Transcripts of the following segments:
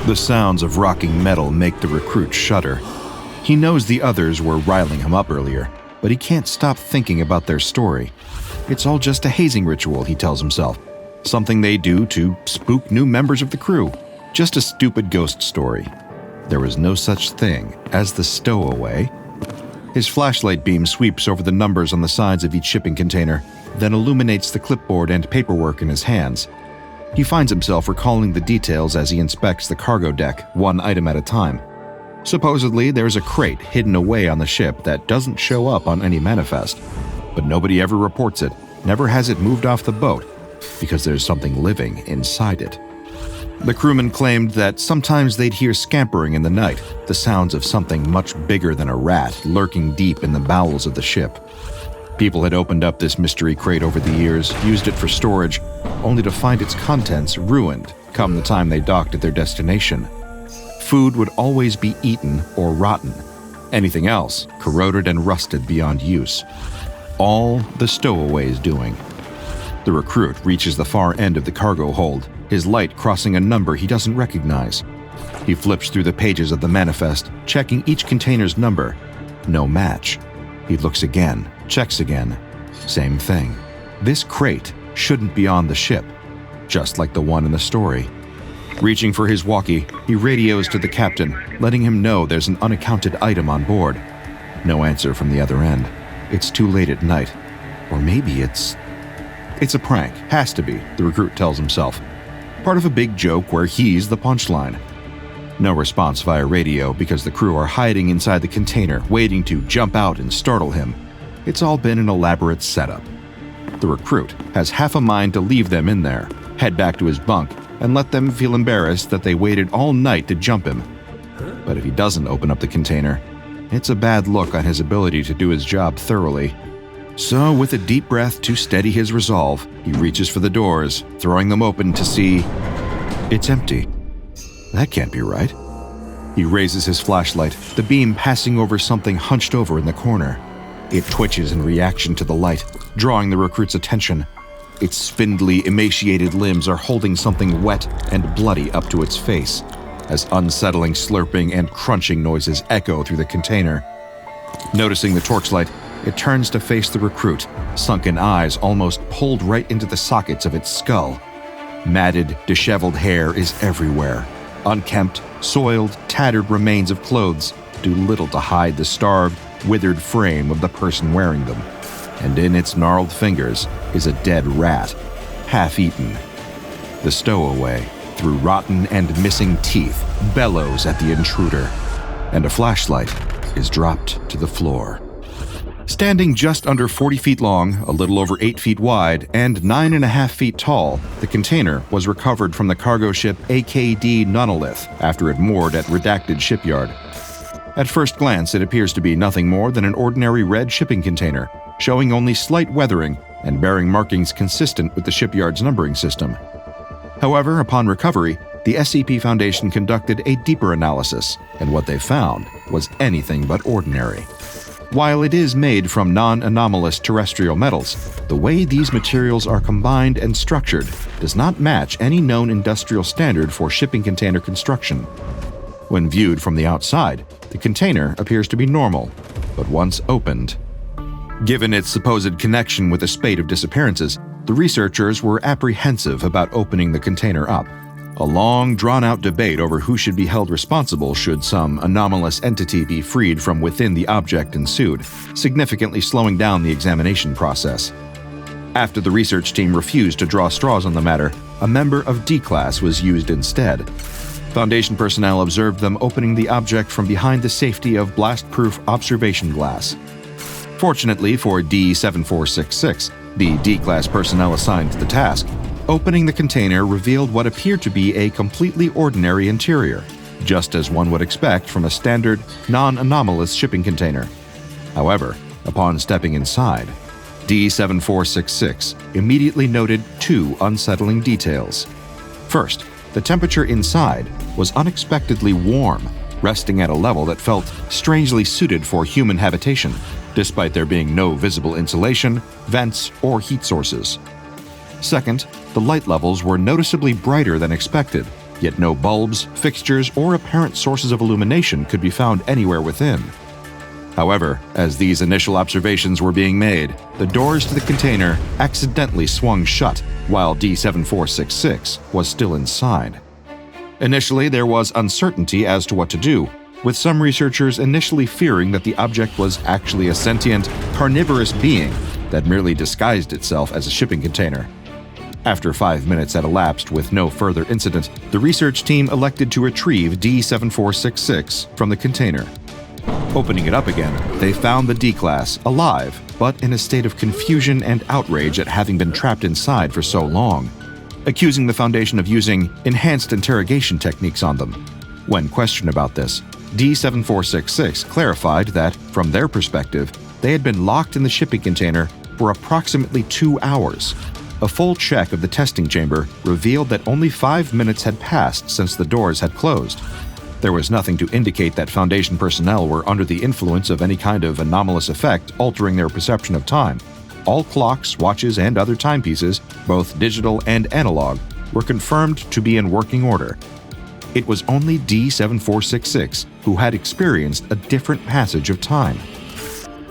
The sounds of rocking metal make the recruit shudder. He knows the others were riling him up earlier, but he can't stop thinking about their story. It's all just a hazing ritual, he tells himself. Something they do to spook new members of the crew. Just a stupid ghost story. There was no such thing as the stowaway. His flashlight beam sweeps over the numbers on the sides of each shipping container, then illuminates the clipboard and paperwork in his hands. He finds himself recalling the details as he inspects the cargo deck, one item at a time. Supposedly, there's a crate hidden away on the ship that doesn't show up on any manifest, but nobody ever reports it, never has it moved off the boat, because there's something living inside it. The crewmen claimed that sometimes they'd hear scampering in the night, the sounds of something much bigger than a rat lurking deep in the bowels of the ship. People had opened up this mystery crate over the years, used it for storage, only to find its contents ruined come the time they docked at their destination. Food would always be eaten or rotten. Anything else corroded and rusted beyond use. All the stowaway's doing. The recruit reaches the far end of the cargo hold, his light crossing a number he doesn't recognize. He flips through the pages of the manifest, checking each container's number. No match. He looks again, checks again. Same thing. This crate shouldn't be on the ship, just like the one in the story. Reaching for his walkie, he radios to the captain, letting him know there's an unaccounted item on board. No answer from the other end. It's too late at night. Or maybe it's a prank. Has to be, the recruit tells himself. Part of a big joke where he's the punchline. No response via radio because the crew are hiding inside the container, waiting to jump out and startle him. It's all been an elaborate setup. The recruit has half a mind to leave them in there, head back to his bunk, and let them feel embarrassed that they waited all night to jump him. But if he doesn't open up the container, it's a bad look on his ability to do his job thoroughly. So, with a deep breath to steady his resolve, he reaches for the doors, throwing them open to see it's empty. That can't be right. He raises his flashlight, the beam passing over something hunched over in the corner. It twitches in reaction to the light, drawing the recruit's attention. Its spindly, emaciated limbs are holding something wet and bloody up to its face, as unsettling slurping and crunching noises echo through the container. Noticing the torchlight, it turns to face the recruit, sunken eyes almost pulled right into the sockets of its skull. Matted, disheveled hair is everywhere. Unkempt, soiled, tattered remains of clothes do little to hide the starved, withered frame of the person wearing them. And in its gnarled fingers is a dead rat, half-eaten. The stowaway, through rotten and missing teeth, bellows at the intruder, and a flashlight is dropped to the floor. Standing just under 40 feet long, a little over 8 feet wide, and 9.5 feet tall, the container was recovered from the cargo ship AKD Nonolith after it moored at Redacted Shipyard. At first glance, it appears to be nothing more than an ordinary red shipping container, showing only slight weathering and bearing markings consistent with the shipyard's numbering system. However, upon recovery, the SCP Foundation conducted a deeper analysis, and what they found was anything but ordinary. While it is made from non-anomalous terrestrial metals, the way these materials are combined and structured does not match any known industrial standard for shipping container construction. When viewed from the outside, the container appears to be normal, but once opened. Given its supposed connection with a spate of disappearances, the researchers were apprehensive about opening the container up. A long, drawn-out debate over who should be held responsible should some anomalous entity be freed from within the object ensued, significantly slowing down the examination process. After the research team refused to draw straws on the matter, a member of D-Class was used instead. Foundation personnel observed them opening the object from behind the safety of blast-proof observation glass. Fortunately for D-7466, the D-Class personnel assigned to the task, opening the container revealed what appeared to be a completely ordinary interior, just as one would expect from a standard, non-anomalous shipping container. However, upon stepping inside, D-7466 immediately noted two unsettling details. First, the temperature inside was unexpectedly warm, resting at a level that felt strangely suited for human habitation, despite there being no visible insulation, vents, or heat sources. Second, the light levels were noticeably brighter than expected, yet no bulbs, fixtures, or apparent sources of illumination could be found anywhere within. However, as these initial observations were being made, the doors to the container accidentally swung shut while D-7466 was still inside. Initially, there was uncertainty as to what to do, with some researchers initially fearing that the object was actually a sentient, carnivorous being that merely disguised itself as a shipping container. After 5 minutes had elapsed with no further incident, the research team elected to retrieve D-7466 from the container. Opening it up again, they found the D-Class alive, but in a state of confusion and outrage at having been trapped inside for so long, accusing the Foundation of using enhanced interrogation techniques on them. When questioned about this, D-7466 clarified that, from their perspective, they had been locked in the shipping container for approximately 2 hours. A full check of the testing chamber revealed that only 5 minutes had passed since the doors had closed. There was nothing to indicate that Foundation personnel were under the influence of any kind of anomalous effect altering their perception of time. All clocks, watches, and other timepieces, both digital and analog, were confirmed to be in working order. It was only D-7466 who had experienced a different passage of time.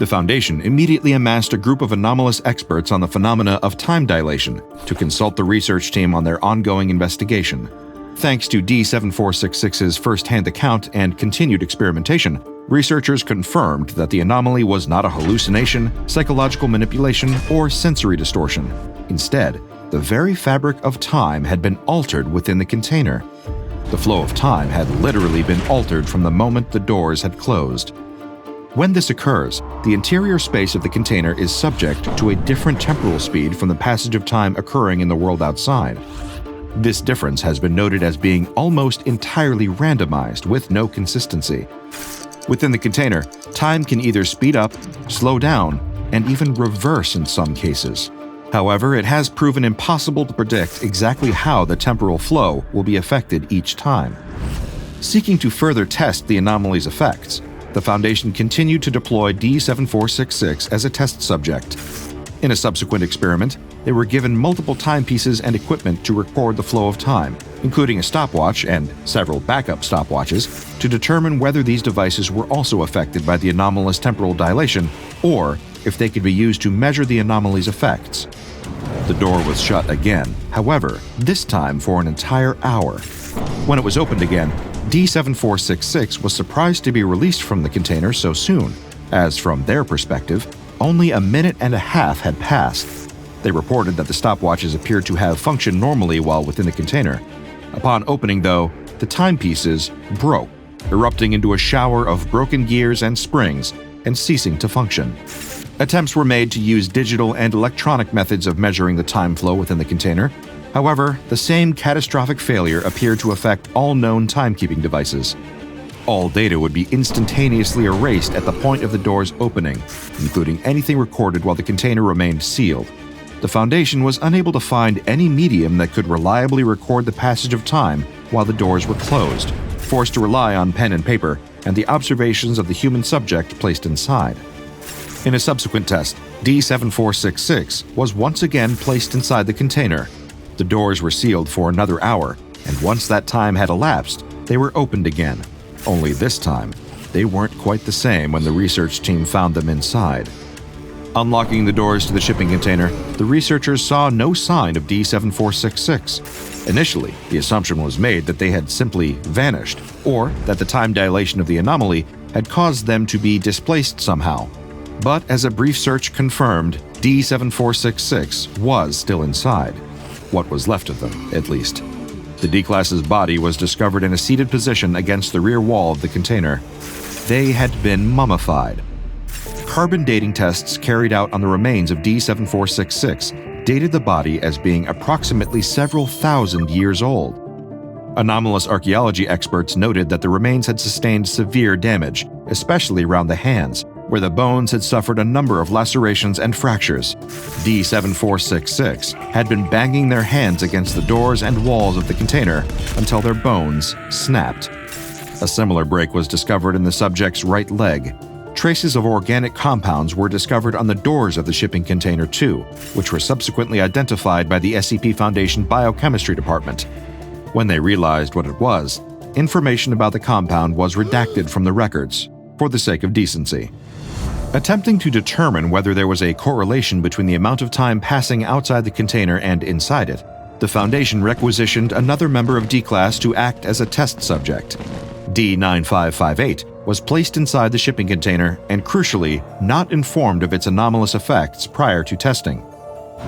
The Foundation immediately amassed a group of anomalous experts on the phenomena of time dilation to consult the research team on their ongoing investigation. Thanks to D-7466's first-hand account and continued experimentation, researchers confirmed that the anomaly was not a hallucination, psychological manipulation, or sensory distortion. Instead, the very fabric of time had been altered within the container. The flow of time had literally been altered from the moment the doors had closed. When this occurs, the interior space of the container is subject to a different temporal speed from the passage of time occurring in the world outside. This difference has been noted as being almost entirely randomized with no consistency. Within the container, time can either speed up, slow down, and even reverse in some cases. However, it has proven impossible to predict exactly how the temporal flow will be affected each time. Seeking to further test the anomaly's effects, the Foundation continued to deploy D-7466 as a test subject. In a subsequent experiment, they were given multiple timepieces and equipment to record the flow of time, including a stopwatch and several backup stopwatches, to determine whether these devices were also affected by the anomalous temporal dilation or if they could be used to measure the anomaly's effects. The door was shut again, however, this time for an entire hour. When it was opened again, D-7466 was surprised to be released from the container so soon, as from their perspective, only a minute and a half had passed. They reported that the stopwatches appeared to have functioned normally while within the container. Upon opening, though, the timepieces broke, erupting into a shower of broken gears and springs and ceasing to function. Attempts were made to use digital and electronic methods of measuring the time flow within the container. However, the same catastrophic failure appeared to affect all known timekeeping devices. All data would be instantaneously erased at the point of the door's opening, including anything recorded while the container remained sealed. The Foundation was unable to find any medium that could reliably record the passage of time while the doors were closed, forced to rely on pen and paper and the observations of the human subject placed inside. In a subsequent test, D-7466 was once again placed inside the container. The doors were sealed for another hour, and once that time had elapsed, they were opened again. Only this time, they weren't quite the same when the research team found them inside. Unlocking the doors to the shipping container, the researchers saw no sign of D-7466. Initially, the assumption was made that they had simply vanished, or that the time dilation of the anomaly had caused them to be displaced somehow. But as a brief search confirmed, D-7466 was still inside. What was left of them, at least. The D-Class's body was discovered in a seated position against the rear wall of the container. They had been mummified. Carbon dating tests carried out on the remains of D-7466 dated the body as being approximately several thousand years old. Anomalous archaeology experts noted that the remains had sustained severe damage, especially around the hands, where the bones had suffered a number of lacerations and fractures. D-7466 had been banging their hands against the doors and walls of the container until their bones snapped. A similar break was discovered in the subject's right leg. Traces of organic compounds were discovered on the doors of the shipping container too, which were subsequently identified by the SCP Foundation Biochemistry Department. When they realized what it was, information about the compound was redacted from the records, for the sake of decency. Attempting to determine whether there was a correlation between the amount of time passing outside the container and inside it, the Foundation requisitioned another member of D-Class to act as a test subject. D-9558 was placed inside the shipping container and, crucially, not informed of its anomalous effects prior to testing.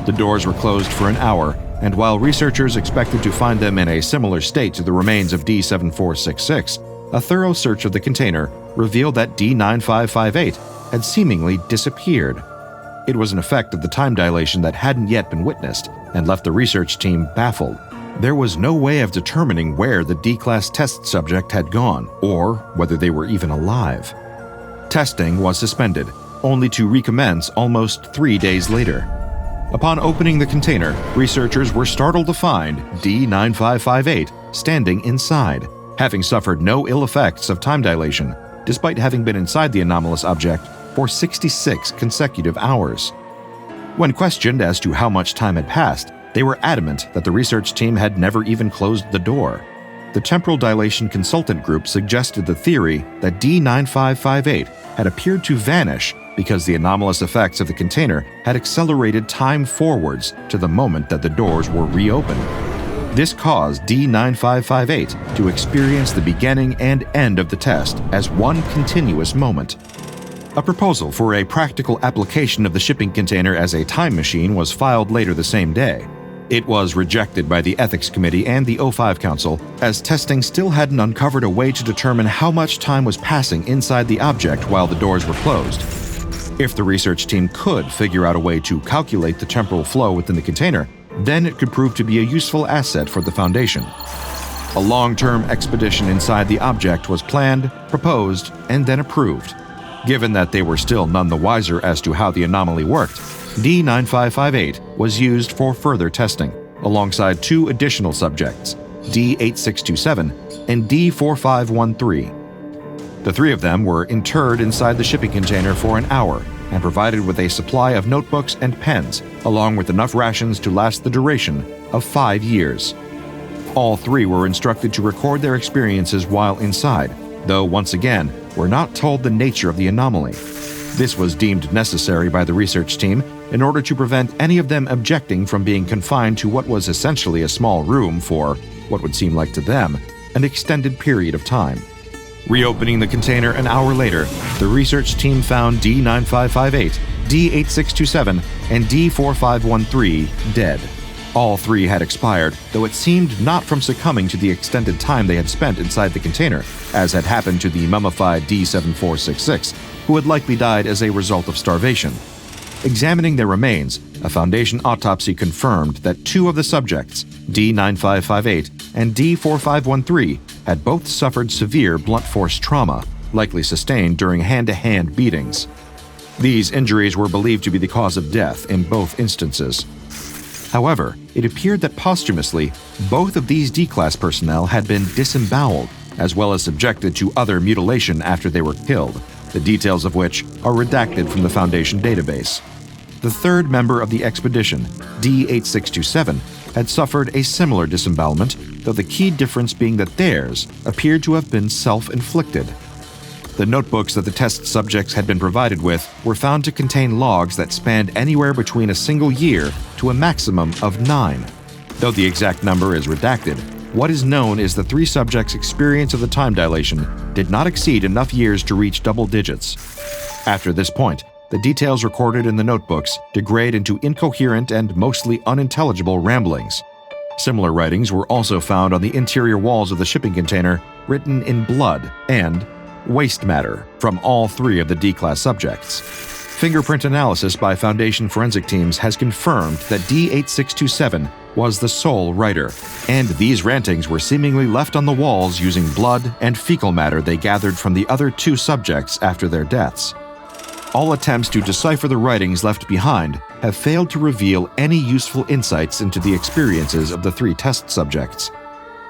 The doors were closed for an hour, and while researchers expected to find them in a similar state to the remains of D-7466, a thorough search of the container revealed that D-9558 had seemingly disappeared. It was an effect of the time dilation that hadn't yet been witnessed and left the research team baffled. There was no way of determining where the D-Class test subject had gone, or whether they were even alive. Testing was suspended, only to recommence almost 3 days later. Upon opening the container, researchers were startled to find D-9558 standing inside, having suffered no ill effects of time dilation, despite having been inside the anomalous object for 66 consecutive hours. When questioned as to how much time had passed, they were adamant that the research team had never even closed the door. The Temporal Dilation Consultant Group suggested the theory that D-9558 had appeared to vanish because the anomalous effects of the container had accelerated time forwards to the moment that the doors were reopened. This caused D-9558 to experience the beginning and end of the test as one continuous moment. A proposal for a practical application of the shipping container as a time machine was filed later the same day. It was rejected by the Ethics Committee and the O5 Council, as testing still hadn't uncovered a way to determine how much time was passing inside the object while the doors were closed. If the research team could figure out a way to calculate the temporal flow within the container, then it could prove to be a useful asset for the Foundation. A long-term expedition inside the object was planned, proposed, and then approved. Given that they were still none the wiser as to how the anomaly worked, D-9558 was used for further testing, alongside 2 additional subjects, D-8627 and D-4513. The 3 of them were interred inside the shipping container for an hour and provided with a supply of notebooks and pens, along with enough rations to last the duration of 5 years. All 3 were instructed to record their experiences while inside, though once again were not told the nature of the anomaly. This was deemed necessary by the research team in order to prevent any of them objecting from being confined to what was essentially a small room for, what would seem like to them, an extended period of time. Reopening the container an hour later, the research team found D-9558, D-8627, and D-4513 dead. All 3 had expired, though it seemed not from succumbing to the extended time they had spent inside the container, as had happened to the mummified D-7466, who had likely died as a result of starvation. Examining their remains, a Foundation autopsy confirmed that 2 of the subjects, D-9558 and D-4513, had both suffered severe blunt force trauma, likely sustained during hand-to-hand beatings. These injuries were believed to be the cause of death in both instances. However, it appeared that posthumously, both of these D-Class personnel had been disemboweled, as well as subjected to other mutilation after they were killed, the details of which are redacted from the Foundation database. The 3rd member of the expedition, D-8627, had suffered a similar disembowelment, though the key difference being that theirs appeared to have been self-inflicted. The notebooks that the test subjects had been provided with were found to contain logs that spanned anywhere between a single year to a maximum of 9. Though the exact number is redacted, what is known is the 3 subjects' experience of the time dilation did not exceed enough years to reach double digits. After this point, the details recorded in the notebooks degrade into incoherent and mostly unintelligible ramblings. Similar writings were also found on the interior walls of the shipping container, written in blood and waste matter from all 3 of the D-Class subjects. Fingerprint analysis by Foundation forensic teams has confirmed that D-8627 was the sole writer, and these rantings were seemingly left on the walls using blood and fecal matter they gathered from the other 2 subjects after their deaths. All attempts to decipher the writings left behind have failed to reveal any useful insights into the experiences of the 3 test subjects.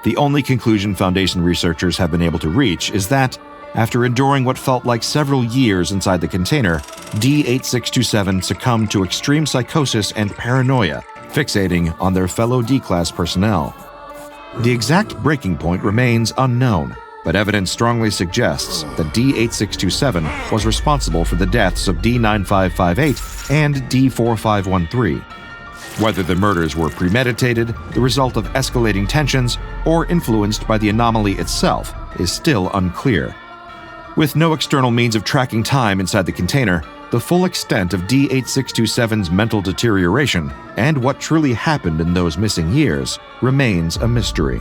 The only conclusion Foundation researchers have been able to reach is that, after enduring what felt like several years inside the container, D-8627 succumbed to extreme psychosis and paranoia, fixating on their fellow D-Class personnel. The exact breaking point remains unknown, but evidence strongly suggests that D8627 was responsible for the deaths of D9558 and D4513. Whether the murders were premeditated, the result of escalating tensions, or influenced by the anomaly itself is still unclear. With no external means of tracking time inside the container, the full extent of D8627's mental deterioration and what truly happened in those missing years remains a mystery.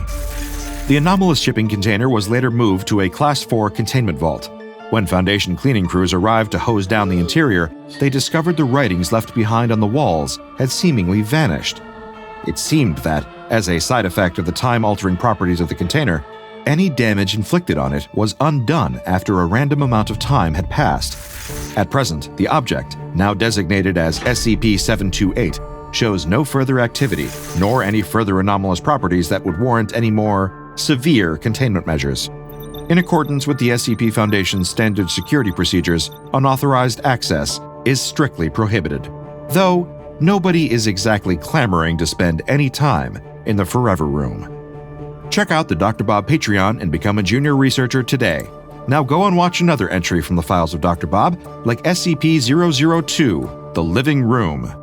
The anomalous shipping container was later moved to a Class 4 containment vault. When Foundation cleaning crews arrived to hose down the interior, they discovered the writings left behind on the walls had seemingly vanished. It seemed that, as a side effect of the time-altering properties of the container, any damage inflicted on it was undone after a random amount of time had passed. At present, the object, now designated as SCP-728, shows no further activity, nor any further anomalous properties that would warrant any more severe containment measures. In accordance with the SCP Foundation's standard security procedures, unauthorized access is strictly prohibited. Though, nobody is exactly clamoring to spend any time in the Forever Room. Check out the DrBob Patreon and become a junior researcher today. Now go and watch another entry from the files of DrBob, like SCP-002, The Living Room.